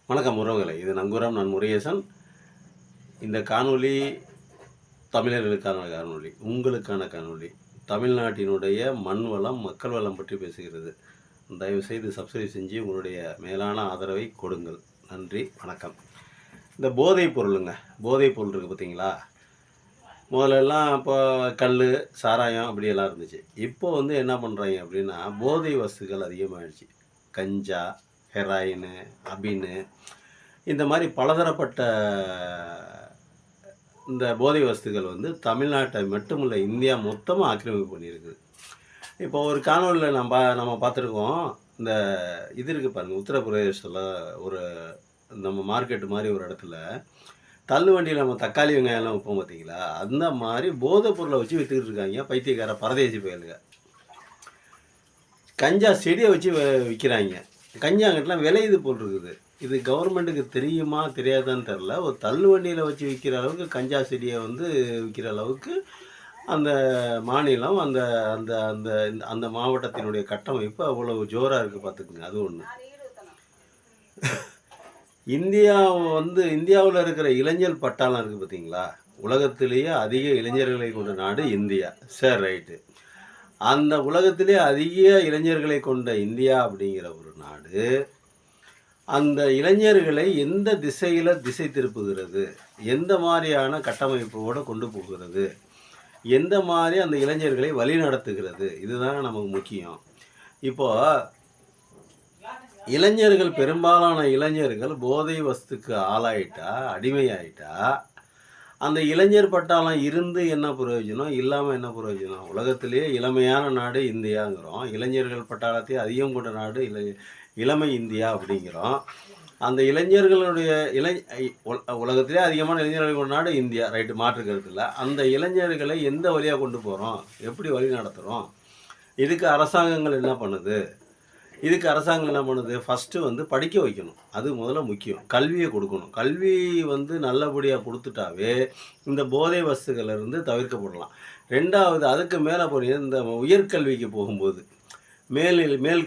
வணக்கம் உறவுகளே, இது நங்கூரம். நான் முருகேசன். இந்த காணொளி தமிழர்களுக்கான காணொளி, உங்களுக்கான காணொளி. தமிழ்நாட்டினுடைய மண் வளம், மக்கள் வளம் பற்றி பேசுகிறது. தயவுசெய்து சப்ஸ்கிரைப் செஞ்சு உங்களுடைய மேலான ஆதரவை கொடுங்கள். நன்றி, வணக்கம். இந்த போதைப் பொருளுங்க, போதைப் பொருள் இருக்குது பார்த்தீங்களா? முதல்லலாம் இப்போ கல், சாராயம் அப்படியெல்லாம் இருந்துச்சு. இப்போ வந்து என்ன பண்ணுறாங்க அப்படின்னா, போதை வஸ்துக்கள் அதிகமாகிடுச்சு. கஞ்சா, ஹெராயினு, அபின்னு இந்த மாதிரி பலதரப்பட்ட இந்த போதை வஸ்துக்கள் வந்து தமிழ்நாட்டை மட்டுமில்லை, இந்தியா மொத்தமாக ஆக்கிரமிப்பு பண்ணியிருக்குது. இப்போ ஒரு காணொலியில் நம்ம பார்த்துருக்கோம். இந்த இது இருக்குது பாருங்கள், உத்தரப்பிரதேசத்தில் ஒரு நம்ம மார்க்கெட்டு மாதிரி ஒரு இடத்துல தள்ளு வண்டியில் நம்ம தக்காளி வெங்காயம்லாம் வைப்போம் பார்த்தீங்களா, அந்த மாதிரி போதைப் பொருளை வச்சு விற்றுக்கிட்டு இருக்காங்க பைத்தியக்கார பரதேசி பயலுங்க. கஞ்சா செடியை வச்சு விற்கிறாங்க. கஞ்சா அங்கிட்டலாம் விளையுது போல் இருக்குது. இது கவர்மெண்ட்டுக்கு தெரியுமா தெரியாதான்னு தெரில. ஒரு தள்ளு வண்டியில் வச்சு விற்கிற அளவுக்கு கஞ்சா செடியை வந்து விற்கிற அளவுக்கு அந்த மாநிலம், அந்த அந்த அந்த அந்த மாவட்டத்தினுடைய கட்டமைப்பு அவ்வளவு ஜோராக இருக்குது பார்த்துக்குங்க. அது ஒன்று. இந்தியாவில் இருக்கிற இளைஞர் பட்டாளம் இருக்குது பார்த்தீங்களா, உலகத்திலேயே அதிக இளைஞர்களை கொண்ட நாடு இந்தியா. சரி, ரைட்டு. அந்த உலகத்திலே அதிக இளைஞர்களை கொண்ட இந்தியா அப்படிங்கிற ஒரு நாடு அந்த இளைஞர்களை எந்த திசையில் திசை திருப்புகிறது, எந்த மாதிரியான கட்டமைப்போடு கொண்டு போகிறது, எந்த மாதிரி அந்த இளைஞர்களை வழி நடத்துகிறது, இதுதான் நமக்கு முக்கியம். இப்போ இளைஞர்கள், பெரும்பாலான இளைஞர்கள் போதை வஸ்துக்கு ஆளாயிட்டா, அடிமையாயிட்டா, அந்த இளைஞர் பட்டாளம் இருந்து என்ன பிரயோஜனம், இல்லாமல் என்ன பிரயோஜனம்? உலகத்திலேயே இளமையான நாடு இந்தியாங்கிறோம். இளைஞர்கள் பட்டாளத்தை அதிகம் கொண்ட நாடு இளமை இந்தியா அப்படிங்கிறோம். அந்த இளைஞர்களுடைய உலகத்திலே அதிகமான இளைஞர்கள் கொண்ட நாடு இந்தியா, ரைட்டு, மாற்றுக்கிறது இல்லை. அந்த இளைஞர்களை எந்த வழியாக கொண்டு போகிறோம், எப்படி வழி நடத்துகிறோம்? இதுக்கு அரசாங்கங்கள் என்ன பண்ணுது? ஃபஸ்ட்டு வந்து படிக்க வைக்கணும். அது முதல்ல முக்கியம். கல்வியை கொடுக்கணும். கல்வி வந்து நல்லபடியாக கொடுத்துட்டாவே இந்த போதை வஸ்துகளிலிருந்து தவிர்க்கப்படலாம். ரெண்டாவது, அதுக்கு மேலே போனீங்கன்னா இந்த உயர்கல்விக்கு போகும்போது, மேல்நிலை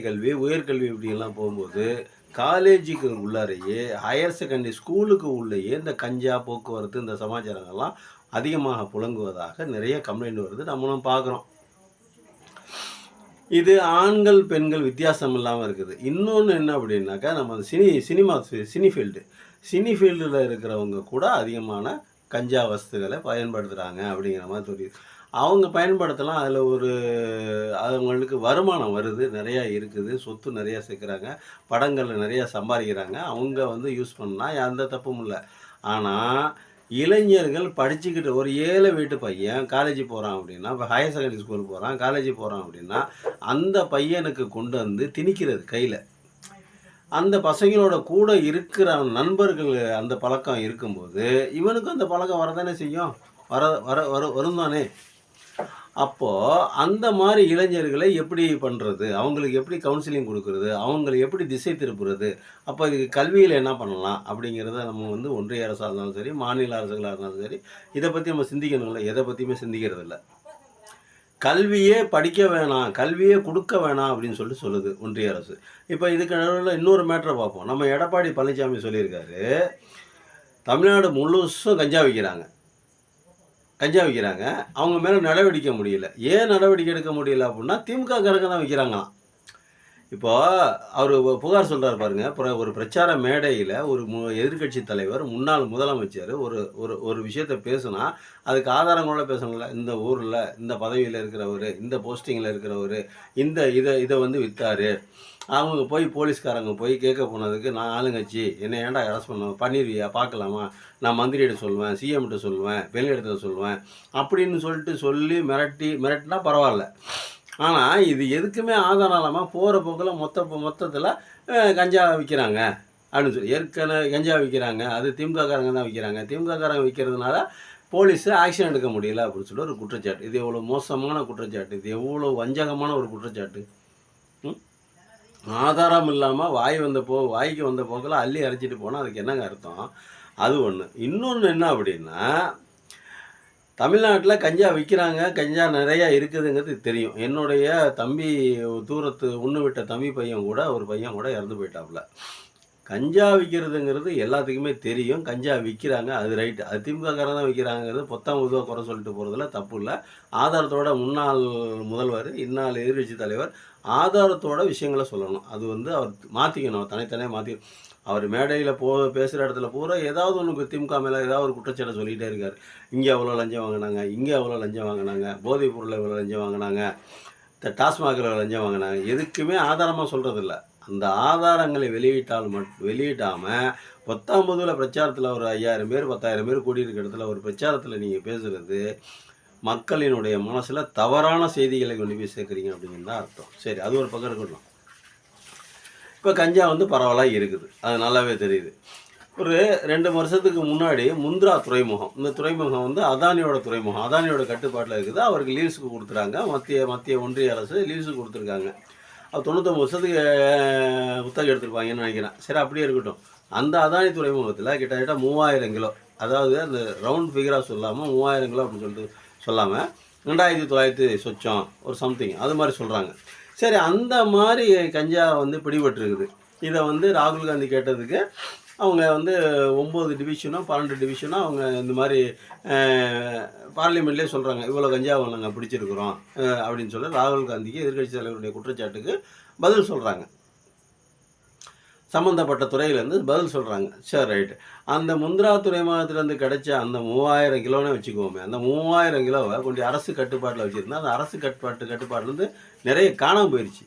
கல்வி, உயர்கல்வி இப்படியெல்லாம் போகும்போது காலேஜுக்கு உள்ளாரையே, ஹையர் செகண்டரி ஸ்கூலுக்கு உள்ளேயே இந்த கஞ்சா, போக்குவரத்து, இந்த சமாச்சாரங்கள்லாம் அதிகமாக புழங்குவதாக நிறைய கம்ப்ளைண்ட் வருது, நம்மளும் பார்க்குறோம். இது ஆண்கள் பெண்கள் வித்தியாசம் இல்லாமல் இருக்குது. இன்னொன்று என்ன அப்படின்னாக்கா, நம்ம சினி ஃபீல்டில் இருக்கிறவங்க கூட அதிகமான கஞ்சா வஸ்துகளை பயன்படுத்துகிறாங்க அப்படிங்கிற மாதிரி தெரியுது. அவங்க பயன்படுத்தலாம். அதில் அவங்களுக்கு வருமானம் வருது, நிறையா இருக்குது, சொத்து நிறையா சேர்க்குறாங்க, படங்களில் நிறையா சம்பாதிக்கிறாங்க. அவங்க வந்து யூஸ் பண்ணால் எந்த தப்பும் இல்லை. ஆனால் இளைஞர்கள் படிச்சுக்கிட்டு, ஒரு ஏழை வீட்டு பையன் காலேஜ் போகிறான் அப்படின்னா, இப்போ ஹையர் செகண்டரி ஸ்கூல் போகிறான், காலேஜ் போகிறான் அப்படின்னா, அந்த பையனுக்கு கொண்டு வந்து திணிக்கிறது கையில். அந்த பசங்களோட கூட இருக்கிற நண்பர்கள் அந்த பழக்கம் இருக்கும்போது இவனுக்கும் அந்த பழக்கம் வரதானே செய்யும், வரும் தானே. அப்போது அந்த மாதிரி இளைஞர்களை எப்படி பண்ணுறது, அவங்களுக்கு எப்படி கவுன்சிலிங் கொடுக்குறது, அவங்களை எப்படி திசை திருப்புறது? அப்போ இதுக்கு கல்வியில் என்ன பண்ணலாம் அப்படிங்கிறத நம்ம வந்து ஒன்றிய அரசாக இருந்தாலும் சரி, மாநில அரசுகளாக இருந்தாலும் சரி, இதை பற்றி நம்ம சிந்திக்கணும்ல. எதை பற்றியுமே சிந்திக்கிறது இல்லை. கல்வியே படிக்க வேணாம், கல்வியே கொடுக்க வேணாம் அப்படின்னு சொல்லுது ஒன்றிய அரசு. இப்போ இதுக்கு நடுவில் இன்னொரு மேட்டரை பார்ப்போம். நம்ம எடப்பாடி பழனிசாமி சொல்லியிருக்காரு, தமிழ்நாடு முழுசும் கஞ்சா விற்கிறாங்க, அவங்க மேலே நடவடிக்கை முடியல. ஏன் நடவடிக்கை எடுக்க முடியல அப்படின்னா, திமுக காரங்க தான் விற்கிறாங்களாம். இப்போ அவர் புகார் சொல்கிறார் பாருங்க. ஒரு பிரச்சார மேடையில் ஒரு எதிர்கட்சி தலைவர், முன்னாள் முதலமைச்சர் ஒரு விஷயத்தை பேசுனா அதுக்கு ஆதாரங்களோட பேசணும்ல. இந்த ஊரில் இந்த பதவியில் இருக்கிறவர், இந்த போஸ்டிங்கில் இருக்கிறவர், இதை வந்து விற்றாரு. அவங்க போலீஸ்காரங்க கேட்க போனதுக்கு, நான் ஆளுங்கட்சி, என்னை ஏன்டா அரெஸ்ட் பண்ணிடுவியா, பார்க்கலாமா, நான் மந்திரிகிட்ட சொல்லுவேன், சிஎம்கிட்ட சொல்லுவேன், வெளியிடத்தில் சொல்லுவேன் அப்படின்னு சொல்லி மிரட்டினா பரவாயில்ல. ஆனால் இது எதுக்குமே ஆதாரம் இல்லாமல் போகிற போக்கில் மொத்தத்தில் கஞ்சா விற்கிறாங்க அப்படின்னு சொல்லி, ஏற்கனவே கஞ்சா விற்கிறாங்க, அது திமுககாரங்க தான் விற்கிறாங்க, திமுககாரங்க விற்கிறதுனால போலீஸு ஆக்ஷன் எடுக்க முடியல அப்படின்னு சொல்லி ஒரு குற்றச்சாட்டு. இது எவ்வளோ மோசமான குற்றச்சாட்டு, இது எவ்வளோ வஞ்சகமான ஒரு குற்றச்சாட்டு. ஆதாரம் இல்லாமல் வாய்க்கு வந்த போக்கில் அள்ளி அரைச்சிட்டு போனால் அதுக்கு என்னங்க அர்த்தம்? அது ஒன்று. இன்னொன்று என்ன அப்படின்னா, தமிழ்நாட்டில் கஞ்சா விற்கிறாங்க, கஞ்சா நிறையா இருக்குதுங்கிறது தெரியும். என்னுடைய தம்பி, தூரத்து விட்ட தம்பி பையன் கூட, ஒரு பையன் கூட இறந்து போயிட்டாப்புல. கஞ்சா விற்கிறதுங்கிறது எல்லாத்துக்குமே தெரியும். கஞ்சா விற்கிறாங்க. அது ரைட்டு. அது திமுககாரன் தான் விற்கிறாங்கிறது பொத்தாம் பொதுவா குறை சொல்லிட்டு போறதுல தப்பு இல்ல. ஆதாரத்தோட முன்னாள் முதல்வர், இந்நாள் எதிர்க்கட்சி தலைவர் ஆதாரத்தோட விஷயங்கள சொல்லணும். அது வந்து அவர் மாத்திக்கணும். தனித்தனியா மாத்தி அவர் மேடையில பேசுற இடத்துல பூரா ஏதாவது ஒண்ணு திமுக மேல ஏதாவது ஒரு குற்றச்சாட்ட சொல்லிட்டே இருக்காரு. இங்க அவ்வளோ லஞ்சம் வாங்குனாங்க, இங்க அவ்வளோ லஞ்சம் வாங்குனாங்க, போதைப் பொருள்ல இவ்வளோ லஞ்சம் வாங்குனாங்க, டாஸ்மாக்ல லஞ்சம் வாங்குனாங்க. எதுக்குமே ஆதாரமா சொல்றதில்ல. அந்த ஆதாரங்களை வெளியிட்டாம பொத்தாம் பொதுவுல பிரச்சாரத்துல ஒரு 5000 பேர், 10,000 பேர் கூடியிருக்க இடத்துல ஒரு பிரச்சாரத்துல நீங்க பேசுறது, மக்களினுடைய மனசுல தவறான செய்திகளை கொண்டு போய் சேர்க்குறீங்க அப்படின்னு தான் அர்த்தம். சரி, அது ஒரு பக்கம் இருக்கட்டும். இப்ப கஞ்சா வந்து பரவலா இருக்குது. அது நல்லாவே தெரியுது. ஒரு 2 வருஷத்துக்கு முன்னாடி முந்த்ரா துறைமுகம். இந்த துறைமுகம் வந்து அதானியோட துறைமுகம். அதானியோட கட்டுப்பாட்டுல இருக்குது. அவருக்கு லீஸுக்கு குடுத்துறாங்க. மத்திய ஒன்றிய அரசு லீஸுக்கு குடுத்துருக்காங்க. அது 99 வருஷத்துக்கு குத்தகை எடுத்திருப்பாங்கன்னு நினைக்கிறேன். சரி, அப்படியே இருக்கட்டும். அந்த அதானி துறைமுகத்துல கிட்டத்தட்ட 3000 கிலோ, அதாவது அந்த ரவுண்ட் ஃபிகரா சொல்லாம 3000 கிலோ அப்படின்னு சொல்லிட்டு சொல்லாம 2900 சொச்சம் ஒரு சம்திங் அது மாதிரி சொல்றாங்க. சரி, அந்த மாதிரி கஞ்சா வந்து பிடிபட்டிருக்குது. இதை வந்து ராகுல் காந்தி கேட்டதுக்கு அவங்க வந்து 9 டிவிஷனோ 12 டிவிஷனோ அவங்க இந்த மாதிரி பார்லிமெண்ட்லேயே சொல்கிறாங்க, இவ்வளோ கஞ்சாவை நாங்கள் பிடிச்சிருக்கிறோம் அப்படின்னு சொல்லி ராகுல் காந்திக்கு எதிர்க்கட்சி தலைவருடைய குற்றச்சாட்டுக்கு பதில் சொல்கிறாங்க. சம்மந்தப்பட்ட துறையிலேருந்து பதில் சொல்கிறாங்க. சரி, ரைட்டு. அந்த முந்த்ரா துறைமுகத்திலேருந்து கிடைச்ச அந்த 3000 கிலோன்னு வச்சுக்குவோமே, அந்த 3000 கிலோவை கொண்டு அரசு கட்டுப்பாட்டில் வச்சுருந்தா அந்த அரசு கட்டுப்பாட்டிலேருந்து நிறைய காணாமல் போயிடுச்சு.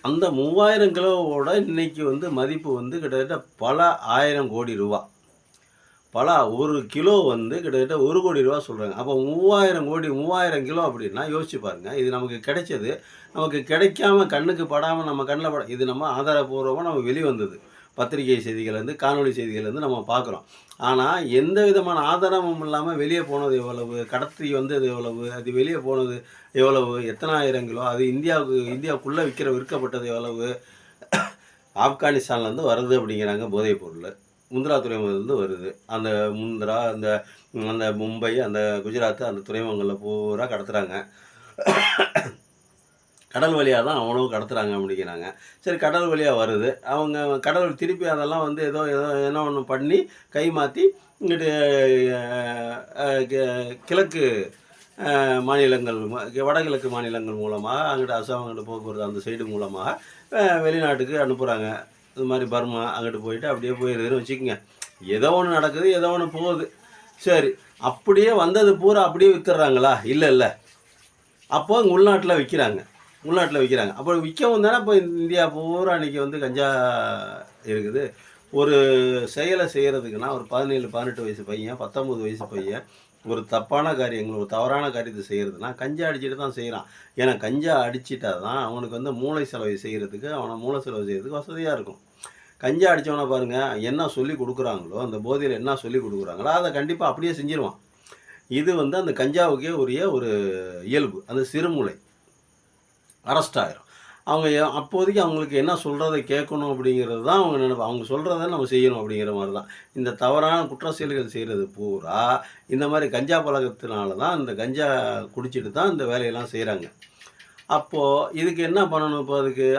அந்த 3000 கிலோவோட இன்னைக்கு வந்து மதிப்பு வந்து கிட்டத்தட்ட பல 1000 கோடி ரூபா. ஒரு கிலோ வந்து கிட்டத்தட்ட 1 கோடி ரூபா சொல்கிறாங்க. அப்போ 3000 கிலோ அப்படின்னா யோசிச்சு பாருங்கள். இது நமக்கு கிடைச்சது, நமக்கு கிடைக்காம கண்ணுக்கு படாமல் நம்ம கண்ணில் இது நம்ம ஆதாரபூர்வமாக நம்ம வெளிவந்தது. பத்திரிகை செய்திகள்லேருந்து காணொலி செய்திகள்லேருந்து நம்ம பார்க்குறோம். ஆனால் எந்த விதமான ஆதாரமும் இல்லாமல் வெளியே போனது எவ்வளவு, கடத்தி வந்தது எவ்வளவு, அது வெளியே போனது எவ்வளவு, எத்தனை ஆயிரம் கிலோ, அது இந்தியாவுக்குள்ளே விற்கப்பட்டது எவ்வளவு, ஆப்கானிஸ்தான்லேருந்து வருது அப்படிங்கிறாங்க போதைப் பொருள். முந்த்ரா துறைமுகத்துலேருந்து வருது. அந்த முந்த்ரா அந்த மும்பை, அந்த குஜராத், அந்த துறைமுகங்களில் பூரா கடத்துகிறாங்க. கடல் வழியாக தான் அவனும் கடத்துகிறாங்க அப்படிங்கிறாங்க. சரி, கடல் வழியாக வருது. அவங்க கடல் திருப்பி அதெல்லாம் வந்து என்ன ஒன்று பண்ணி கை மாற்றி இங்கிட்டு கிழக்கு மாநிலங்கள், வடகிழக்கு மாநிலங்கள் மூலமாக அங்கிட்டு அசாம் அங்கிட்டு போக்குவரத்து அந்த சைடு மூலமாக வெளிநாட்டுக்கு அனுப்புகிறாங்க. இது மாதிரி பர்மா அங்கிட்டு போயிட்டு அப்படியே போயிடுதுன்னு வச்சுக்கோங்க. ஏதோ ஒன்று நடக்குது, ஏதோ ஒன்று போகுது. சரி, அப்படியே வந்தது பூரா அப்படியே வித்துடுறாங்களா? இல்லை. அப்போ இங்கே உள்நாட்டில் விற்கிறாங்க. அப்போ விற்கவும் தானே இப்போ இந்தியா பூரா அன்றைக்கி வந்து கஞ்சா இருக்குது. ஒரு செயலை செய்கிறதுக்குன்னா ஒரு 17, 18 வயசு பையன், 19 வயசு பையன் ஒரு தப்பான காரியங்கள், ஒரு தவறான காரியத்தை செய்கிறதுனா கஞ்சா அடிச்சுட்டு தான் செய்கிறான். ஏன்னா கஞ்சா அடிச்சிட்டா தான் அவனுக்கு வந்து மூளை செலவு செய்கிறதுக்கு வசதியாக இருக்கும். கஞ்சா அடித்தவனை பாருங்கள், என்ன சொல்லி கொடுக்குறாங்களோ, அந்த போதையில் என்ன சொல்லி கொடுக்குறாங்களோ அதை கண்டிப்பாக அப்படியே செஞ்சிருவான். இது வந்து அந்த கஞ்சாவுக்கே உரிய ஒரு இயல்பு. அந்த சிறுமூளை அரெஸ்ட் ஆகிரும். அவங்க அப்போதைக்கு அவங்களுக்கு என்ன சொல்கிறத கேட்கணும் அப்படிங்கிறது தான் அவங்க நினைப்பாங்க. அவங்க சொல்கிறத நம்ம செய்யணும் அப்படிங்கிற மாதிரி தான். இந்த தவறான குற்ற செயல்கள் செய்கிறது பூரா இந்த மாதிரி கஞ்சா பழக்கத்தினால தான், இந்த கஞ்சா குடிச்சிட்டு தான் இந்த வேலையெல்லாம் செய்கிறாங்க. அப்போது இதுக்கு என்ன பண்ணணும்?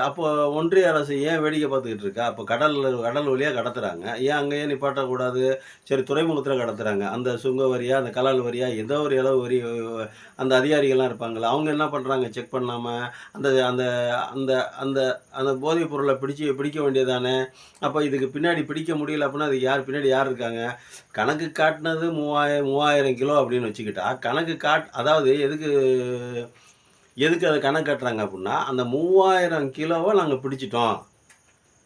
அப்போது ஒன்றிய அரசு ஏன் வேடிக்கை பார்த்துக்கிட்டு இருக்கா? அப்போ கடல் வழியாக கடத்துகிறாங்க, ஏன் அங்கேயே நிப்பாட்டக்கூடாது? சரி, துறைமுகத்தில் கடத்துகிறாங்க, அந்த சுங்க வரியா, அந்த கலால் வரியா, ஏதோ ஒரு இளவு வரி அந்த அதிகாரிகள்லாம் இருப்பாங்களா, அவங்க என்ன பண்ணுறாங்க? செக் பண்ணாமல் அந்த அந்த அந்த அந்த அந்த போதைப் பொருளை பிடிக்க வேண்டியதானே? அப்போ இதுக்கு பின்னாடி பிடிக்க முடியல அப்படின்னா அதுக்கு பின்னாடி யார் இருக்காங்க? கணக்கு காட்டினது 3000 கிலோ அப்படின்னு வச்சுக்கிட்டா, அதாவது எதுக்கு அதை கணக்கு காட்டுறாங்க அப்படின்னா, அந்த 3000 கிலோவை நாங்கள் பிடிச்சிட்டோம்,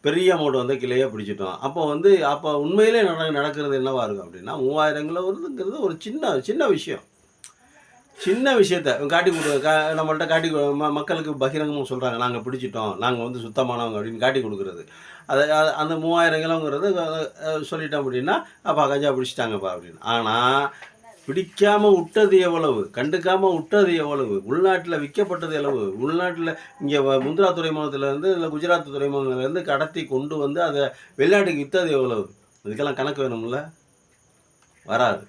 பெரிய அமௌண்ட் வந்து கிலோயே பிடிச்சிட்டோம். அப்போ உண்மையிலே நடக்கிறது என்னவா இருக்கும் அப்படின்னா, 3000 கிலோ வருதுங்கிறது ஒரு சின்ன விஷயம். சின்ன விஷயத்த நம்மள்ட்ட காட்டி மக்களுக்கு பகிரங்கமாக சொல்கிறாங்க, நாங்கள் பிடிச்சிட்டோம், நாங்கள் வந்து சுத்தமானவங்க அப்படின்னு காட்டி கொடுக்குறது. அந்த 3000 கிலோங்கிறது சொல்லிட்டோம் அப்படின்னா, அப்பா கஞ்சா பிடிச்சிட்டாங்கப்பா அப்படின்னு. ஆனால் பிடிக்காமல் விட்டது எவ்வளவு, கண்டுக்காமல் விட்டது எவ்வளவு, உள்நாட்டில் விற்கப்பட்டது எவ்வளவு, உள்நாட்டில் இங்கே முந்த்ரா துறைமுகத்திலேருந்து இல்லை குஜராத் துறைமுகத்திலேருந்து கடத்தி கொண்டு வந்து அதை வெளிநாட்டுக்கு விற்றது எவ்வளவு? இதுக்கெல்லாம் கணக்கு வேணும்ல? வராது.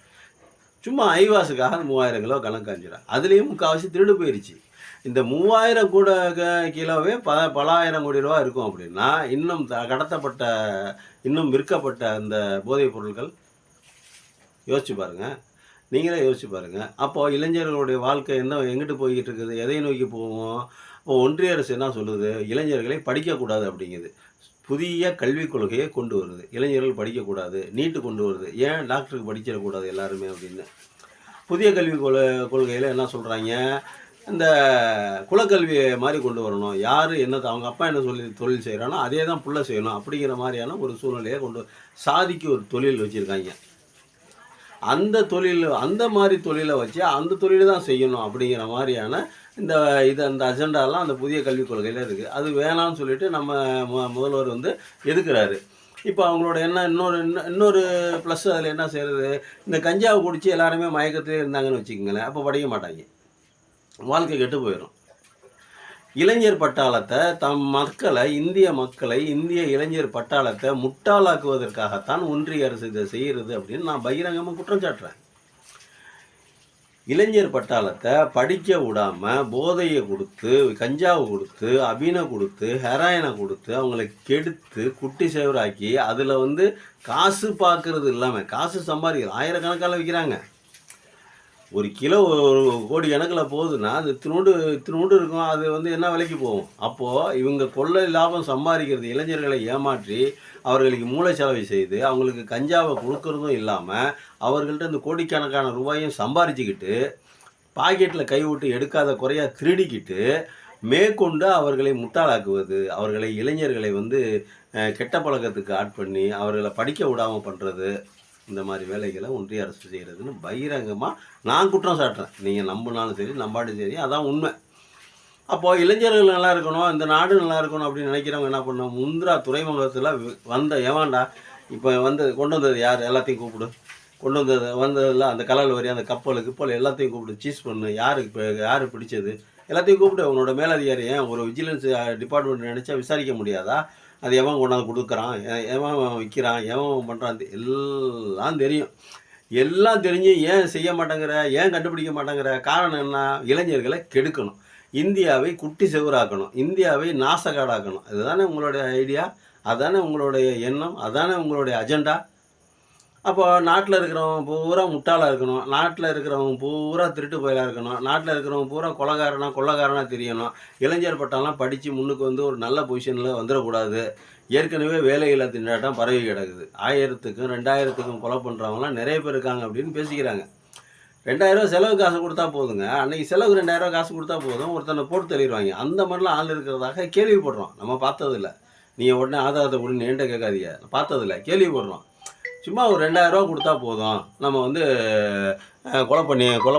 சும்மா ஐவாசுக்காக 3000 கிலோ கணக்கு காஞ்சிடும். அதுலேயும் முக்கால்வாசி திருடு போயிடுச்சு. இந்த 3000 கூட கிலோவே பல ஆயிரம் கோடி ரூபா இருக்கும் அப்படின்னா, இன்னும் கடத்தப்பட்ட இன்னும் விற்கப்பட்ட அந்த போதைப் பொருட்கள் யோசிச்சு பாருங்க. நீங்களே யோசிச்சு பாருங்க. அப்போ இளைஞர்களுடைய வாழ்க்கை என்ன எங்கிட்டு போய்க்கிட்டு இருக்குது? எதை நோக்கி போகும்? இப்போ ஒன்றிய அரசு என்ன சொல்லுது? இளைஞர்களை படிக்கக்கூடாது அப்படிங்குது. புதிய கல்விக் கொள்கையை கொண்டு வருது. இளைஞர்கள் படிக்கக்கூடாது. நீட்டு கொண்டு வருது. ஏன் டாக்டருக்கு படிச்சிடக்கூடாது எல்லாருமே அப்படின்னு. புதிய கல்விக் கொள்கையில் என்ன சொல்கிறாங்க? இந்த குலக்கல்வியை மாதிரி கொண்டு வரணும். யார் என்னத்தை அவங்க அப்பா என்ன சொல்லி தொழில் செய்கிறானோ அதே தான் புள்ள செய்யணும் அப்படிங்கிற மாதிரியான ஒரு சூழ்நிலையை சாதிக்கு ஒரு தொழில் வச்சுருக்காங்க. அந்த தொழில் அந்த மாதிரி தொழிலை வச்சு அந்த தொழிலை தான் செய்யணும் அப்படிங்கிற மாதிரியான அந்த அஜெண்டாலாம் அந்த புதிய கல்விக் கொள்கையில் இருக்குது. அது வேணாம்னு சொல்லிட்டு நம்ம முதல்வர் எதுக்குறாரு. இப்போ அவங்களோட என்ன இன்னொரு ப்ளஸ் அதில் என்ன செய்கிறது? இந்த கஞ்சாவை குடித்து எல்லாருமே மயக்கத்திலே இருந்தாங்கன்னு வச்சுக்கோங்களேன், அப்போ படிக்க மாட்டாங்க, வாழ்க்கை கெட்டு போயிடும். இளைஞர் பட்டாளத்தை இந்திய மக்களை இந்திய இளைஞர் பட்டாளத்தை முட்டாளாக்குவதற்காகத்தான் ஒன்றிய அரசு இதை செய்கிறது அப்படின்னு நான் பகிரங்கமாக குற்றம் சாட்டுறேன். இளைஞர் பட்டாளத்தை படிக்க விடாமல் போதையை கொடுத்து, கஞ்சாவை கொடுத்து, அபினை கொடுத்து, ஹெராயினை கொடுத்து அவங்களை கெடுத்து குட்டி சேவராக்கி அதில் காசு பார்க்கறது இல்லாமல் காசு சம்பாதிக்கிறது ஆயிரக்கணக்கால் விற்கிறாங்க. ஒரு கிலோ ஒரு கோடி கணக்கில் போகுதுன்னா அது இத்தினோண்டு இருக்கும். அது என்ன விலைக்கு போகும்? அப்போது இவங்க கொள்ளை லாபம் சம்பாதிக்கிறது இளைஞர்களை ஏமாற்றி அவர்களுக்கு மூளை செலவை செய்து அவங்களுக்கு கஞ்சாவை கொடுக்கறதும் இல்லாமல் அவர்கள்ட்ட இந்த கோடிக்கணக்கான ரூபாயும் சம்பாரிச்சுக்கிட்டு பாக்கெட்டில் கை விட்டு எடுக்காத குறையாக திருடிக்கிட்டு மேற்கொண்டு அவர்களை முட்டாளாக்குவது, அவர்களை இளைஞர்களை கெட்ட பழக்கத்துக்கு ஆட் பண்ணி அவர்களை படிக்க விடாமல் பண்ணுறது, இந்த மாதிரி வேலைகளை ஒன்றிய அரசு செய்கிறதுன்னு பகிரங்கமாக நான் குற்றம் சாட்டுறேன். நீங்கள் நம்பினாலும் சரி நம்பாடும் சரி, அதான் உண்மை. அப்போது இளைஞர்கள் நல்லா இருக்கணும், இந்த நாடு நல்லா இருக்கணும் அப்படின்னு நினைக்கிறவங்க என்ன பண்ணணும்? முந்திரா துறைமுகத்தில் ஏவாண்டா இப்போ கொண்டு வந்தது யார்? எல்லாத்தையும் கூப்பிடு. கொண்டு வந்ததில் அந்த கலல் வரி அந்த கப்பல் எல்லாத்தையும் கூப்பிடு, சீஸ் பண்ணு. யார் பிடிச்சது எல்லாத்தையும் கூப்பிட்டு உன்னோட மேலதிகாரி. ஏன் ஒரு விஜிலன்ஸ் டிபார்ட்மெண்ட் நினச்சா விசாரிக்க முடியாதா? அது எவன் கொண்டாந்து கொடுக்குறான், எவன் விற்கிறான், எவன் பண்ணுறான், எல்லாம் தெரியும். எல்லாம் தெரிஞ்சு ஏன் செய்ய மாட்டேங்கிற, ஏன் கண்டுபிடிக்க மாட்டேங்கிற? காரணம் என்ன? இளைஞர்களை கெடுக்கணும், இந்தியாவை குட்டி செவராக்கணும், இந்தியாவை நாசக்காடாக்கணும். அதுதானே உங்களுடைய ஐடியா, அதுதானே உங்களுடைய எண்ணம், அதுதானே உங்களுடைய அஜெண்டா. அப்போ நாட்டில் இருக்கிறவன் பூரா முட்டாளாக இருக்கணும், நாட்டில் இருக்கிறவன் பூரா திருட்டு பயலாக இருக்கணும், நாட்டில் இருக்கிறவன் பூரா கொள்ளக்காரனாக தெரியணும். இளைஞர் பட்டம்லாம் படித்து முன்னுக்கு ஒரு நல்ல பொசிஷனில் வந்துடக்கூடாது. ஏற்கனவே வேலையில்லா திண்டாட்டம் பரவி கிடக்குது. 1000க்கும் 2000க்கும் கொலை பண்ணுறவங்களாம் நிறைய பேர் இருக்காங்க அப்படின்னு பேசிக்கிறாங்க. 2000 செலவு காசு கொடுத்தா போதுங்க. அன்றைக்கி செலவு 2000 காசு கொடுத்தா போதும், ஒருத்தனை போட்டு தள்ளிடுவாங்க. அந்த மாதிரிலாம் ஆள் இருக்கிறதாக கேள்விப்படுறோம். நம்ம பார்த்ததில்ல. நீங்கள் உடனே ஆதாரத்தை கொடுன்னு என்கிட்ட கேட்காதீங்க. பார்த்ததில்ல, கேள்விப்படுறோம். சும்மா ஒரு 2000 கொடுத்தா போதும், நம்ம கொலை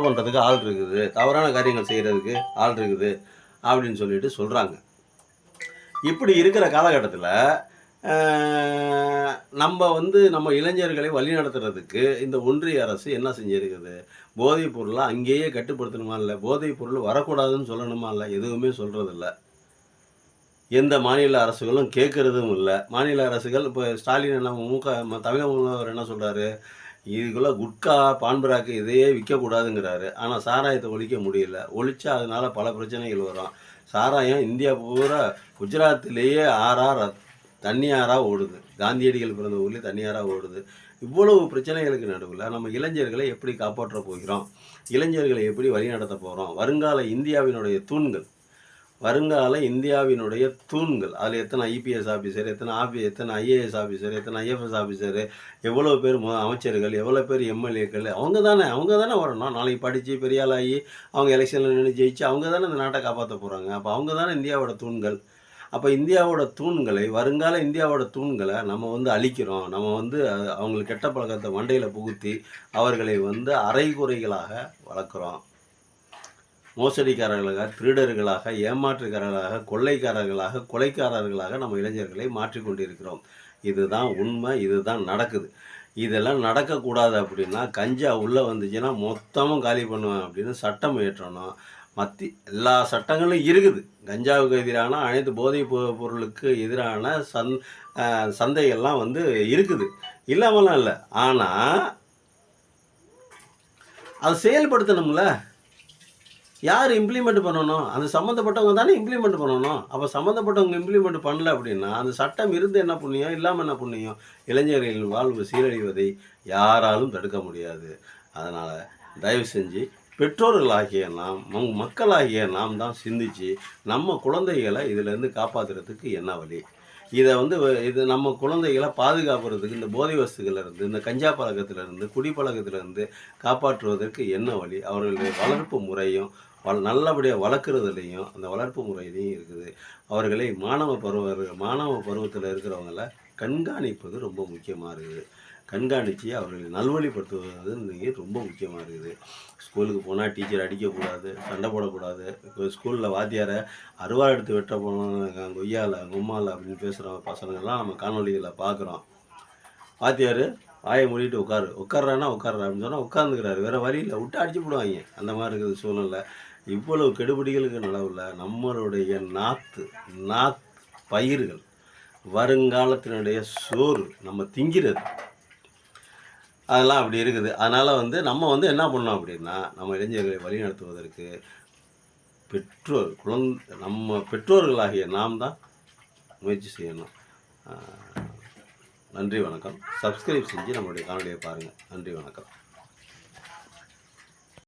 பண்ணுறதுக்கு ஆள் இருக்குது, தவறான காரியங்கள் செய்கிறதுக்கு ஆள் இருக்குது அப்படின்னு சொல்லிட்டு சொல்கிறாங்க. இப்படி இருக்கிற காலகட்டத்தில் நம்ம இளைஞர்களை வழிநடத்துறதுக்கு இந்த ஒன்றிய அரசு என்ன செஞ்சுருக்குது? போதைப் பொருளை அங்கேயே கட்டுப்படுத்தணுமா இல்லை? போதைப் பொருள் வரக்கூடாதுன்னு சொல்லணுமா இல்லை? எதுவுமே சொல்கிறதில்ல. எந்த மாநில அரசுகளும் கேட்குறதும் இல்லை. மாநில அரசுகள் இப்போ ஸ்டாலின் தமிழக முதல்வர் என்ன சொல்கிறாரு? இதுக்குள்ளே குட்கா பான்பராக்கு இதையே விற்கக்கூடாதுங்கிறாரு. ஆனால் சாராயத்தை ஒழிக்க முடியல. ஒழிச்சா அதனால் பல பிரச்சனைகள் வரும். சாராயம் இந்தியா பூரா குஜராத்திலேயே தண்ணி ஆறாக ஓடுது. காந்தியடிகள் பிறந்த ஊர்லேயே தண்ணி ஆறாக ஓடுது. இவ்வளவு பிரச்சனைகளுக்கு நடுவில் நம்ம இளைஞர்களை எப்படி காப்பாற்ற போகிறோம்? இளைஞர்களை எப்படி வழிநடத்த போகிறோம்? வருங்கால இந்தியாவினுடைய தூண்கள் அதில் எத்தனை ஐபிஎஸ் ஆஃபீஸர், எத்தனை ஐஏஎஸ் ஆஃபீஸர், எத்தனை ஐஎஃப்எஸ் ஆஃபீஸரு, எவ்வளோ பேர் அமைச்சர்கள், எவ்வளோ பேர் எம்எல்ஏக்கள், அவங்க தானே வரணும். நாளைக்கு படித்து பெரிய ஆளாகி அவங்க எலெக்ஷனில் நின்று ஜெயிச்சு அவங்க தானே இந்த நாட்டை காப்பாற்ற போகிறாங்க. அப்போ அவங்க தானே இந்தியாவோட தூண்கள். அப்போ வருங்கால இந்தியாவோட தூண்களை நம்ம அழிக்கிறோம். நம்ம அவங்களுக்கு கெட்ட பழக்கத்தை மண்டையில் புகுத்தி அவர்களை அரைகுறைகளாக வளர்க்குறோம். மோசடிக்காரர்களாக, திருடர்களாக, ஏமாற்றுக்காரர்களாக, கொள்ளைக்காரர்களாக, கொலைக்காரர்களாக நம்ம இளைஞர்களை மாற்றிக்கொண்டிருக்கிறோம். இதுதான் உண்மை, இதுதான் நடக்குது. இதெல்லாம் நடக்கக்கூடாது அப்படின்னா கஞ்சா உள்ளே வந்துச்சுன்னா மொத்தமும் காலி பண்ணுவேன் அப்படின்னு சட்டம் இயற்றணும். எல்லா சட்டங்களும் இருக்குது. கஞ்சாவுக்கு எதிரான அனைத்து போதைப் பொருளுக்கு எதிரான சந்தைகள்லாம் இருக்குது, இல்லாமலாம் இல்லை. ஆனால் அதை செயல்படுத்தணும்ல. யார் இம்ப்ளிமெண்ட் பண்ணணும்? அந்த சம்மந்தப்பட்டவங்க தானே இம்ப்ளிமெண்ட் பண்ணணும். அப்ப சம்மந்தப்பட்டவங்க இம்ப்ளிமெண்ட் பண்ணல அப்படின்னா, அந்த சட்டம் இருந்து என்ன புண்ணியம்? இல்லாம என்ன புண்ணியம்? இளைஞர்களின் வாழ்வு சீரழிவதை யாராலும் தடுக்க முடியாது. அதனால தயவு செஞ்சு பெற்றோர்களாகிய நாம், மக்களாகிய நாம் தான் சிந்திச்சு, நம்ம குழந்தைகள இதிலேருந்து காப்பாத்துறதுக்கு என்ன வழி? இது நம்ம குழந்தைகள பாதுகாப்புறதுக்கு இந்த போதை வஸ்துகள்லேருந்து, இந்த கஞ்சா பழக்கத்திலேருந்து, குடிப்பழக்கத்திலேருந்து காப்பாற்றுவதற்கு என்ன வழி? அவர்களுடைய வளர்ப்பு முறையும், நல்லபடியா வளர்க்குறதுலயும், அந்த வளர்ப்பு முறையிலயும் இருக்குது. அவர்களை மாணவ பருவத்தில இருக்கிறவங்கள கண்காணிப்பது ரொம்ப முக்கியமா இருக்குது. கண்காணிச்சு அவர்களை நல்வழிப்படுத்துவது இன்னைக்கு ரொம்ப முக்கியமா இருக்குது. ஸ்கூலுக்கு போனா டீச்சர் அடிக்கக்கூடாது, சண்டை போடக்கூடாது. இப்போ ஸ்கூல்ல வாத்தியார அருவாள் எடுத்து வெட்ட போனோம் கொய்யால, கும்மால அப்படின்னு பேசுகிற பசங்கள்லாம் நம்ம காணொளிகள பார்க்குறோம். வாத்தியார் வாயை மூடிட்டு உட்காரு, உட்கார்றான்னா உட்கார்றா அப்படின்னு சொன்னால் உட்காந்துக்கிறாரு. வேறு வழி இல்லை, விட்டு அடிச்சு போடுவாங்க. அந்த மாதிரி இருக்குது சூழ்நிலை. இவ்வளவு கெடுபிடிகளுக்கு நடுவில் நம்மளுடைய நாத் பயிர்கள், வருங்காலத்தினுடைய சோறு, நம்ம திங்கிறது, அதெல்லாம் அப்படி இருக்குது. அதனால் நம்ம என்ன பண்ணோம் அப்படின்னா, நம்ம இளைஞர்களை வழிநடத்துவதற்கு நம்ம பெற்றோர்களாகிய நாம் தான் முயற்சி செய்யணும். நன்றி வணக்கம். சப்ஸ்கிரைப் செஞ்சு நம்மளுடைய காணொலியை பாருங்கள். நன்றி வணக்கம்.